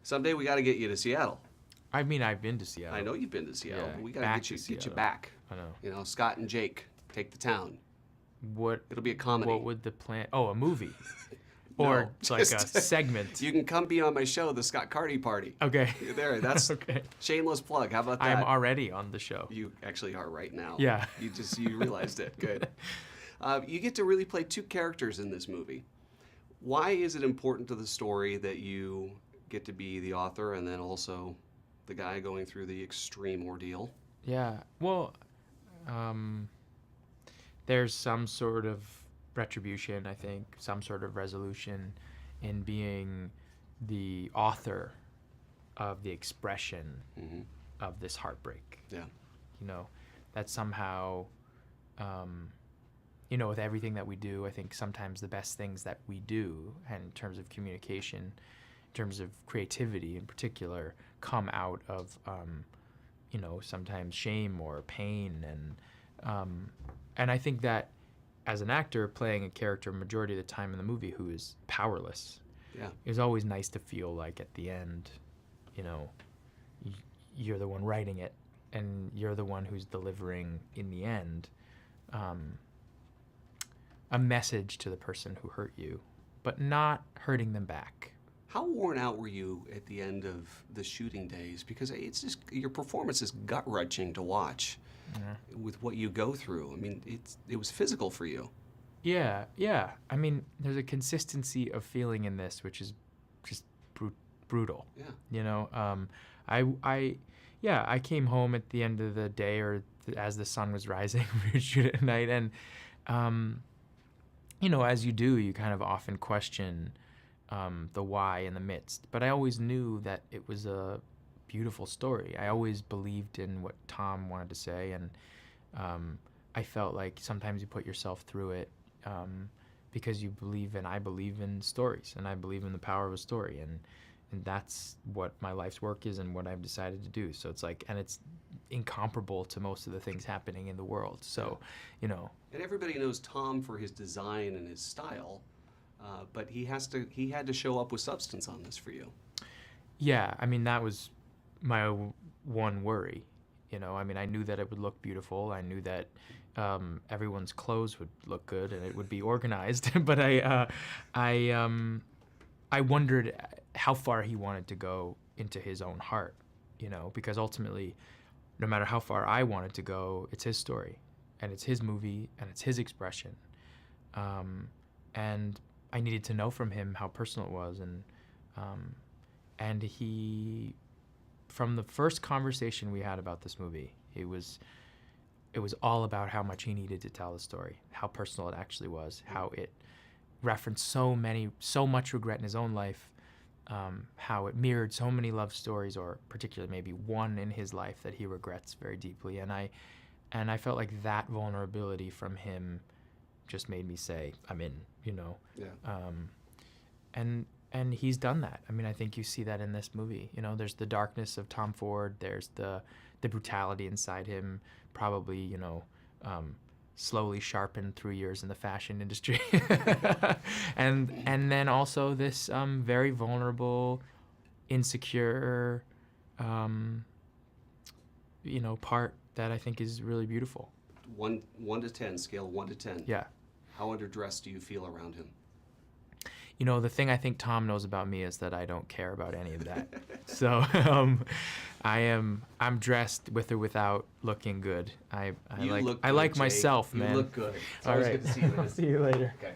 Someday we got to get you to Seattle. I mean, I've been to Seattle. I know you've been to Seattle. Yeah, But we got to get you back. I know. You know, Scott and Jake take the town. It'll be a comedy. What would the plan? Oh, a movie. Or No, like a segment. You can come be on my show, the Scott Carty Party. Okay. There, that's okay. Shameless plug. How about that? I'm already on the show. You actually are right now. Yeah. You realized it. Good. You get to really play two characters in this movie. Why is it important to the story that you get to be the author and then also the guy going through the extreme ordeal? Yeah. Well, there's some sort of retribution, I think, some sort of resolution in being the author of the expression of this heartbreak. Yeah. You know, that somehow, you know, with everything that we do, I think sometimes the best things that we do, and in terms of communication, in terms of creativity in particular, come out of, you know, sometimes shame or pain. And I think that as an actor playing a character majority of the time in the movie who is powerless, it was always nice to feel like at the end, you know, you're the one writing it and you're the one who's delivering in the end a message to the person who hurt you, but not hurting them back. How worn out were you at the end of the shooting days? Because it's just, your performance is gut-wrenching to watch with what you go through. I mean, it was physical for you. Yeah. I mean, there's a consistency of feeling in this, which is just brutal. Yeah. You know, I came home at the end of the day or as the sun was rising. We would shoot at night, and you know, as you do, you kind of often question the why in the midst. But I always knew that it was a beautiful story. I always believed in what Tom wanted to say, and I felt like sometimes you put yourself through it because you believe, and I believe in stories, and I believe in the power of a story, and that's what my life's work is and what I've decided to do. So it's like, and it's incomparable to most of the things happening in the world. So, you know. And everybody knows Tom for his design and his style, but he had to show up with substance on this for you. Yeah, I mean, that was my one worry. You know, I mean, I knew that it would look beautiful. I knew that everyone's clothes would look good and it would be organized. But I wondered how far he wanted to go into his own heart, you know, because ultimately, no matter how far I wanted to go, it's his story, and it's his movie, and it's his expression. And I needed to know from him how personal it was, and he, from the first conversation we had about this movie, it was all about how much he needed to tell the story, how personal it actually was, how it referenced so much regret in his own life, how it mirrored so many love stories, or particularly maybe one in his life that he regrets very deeply. And I felt like that vulnerability from him just made me say, I'm in, you know. Yeah. And he's done that. I mean, I think you see that in this movie. You know, there's the darkness of Tom Ford. There's the brutality inside him, probably, you know, slowly sharpened through years in the fashion industry. and then also this very vulnerable, insecure, you know, part that I think is really beautiful. 1 to 10, scale 1 to 10. Yeah. How underdressed do you feel around him? You know, the thing I think Tom knows about me is that I don't care about any of that. So I'm dressed with or without looking good. I like Jake. myself, man. You look good. It's All always right. good to see you. I'll see you later. Okay.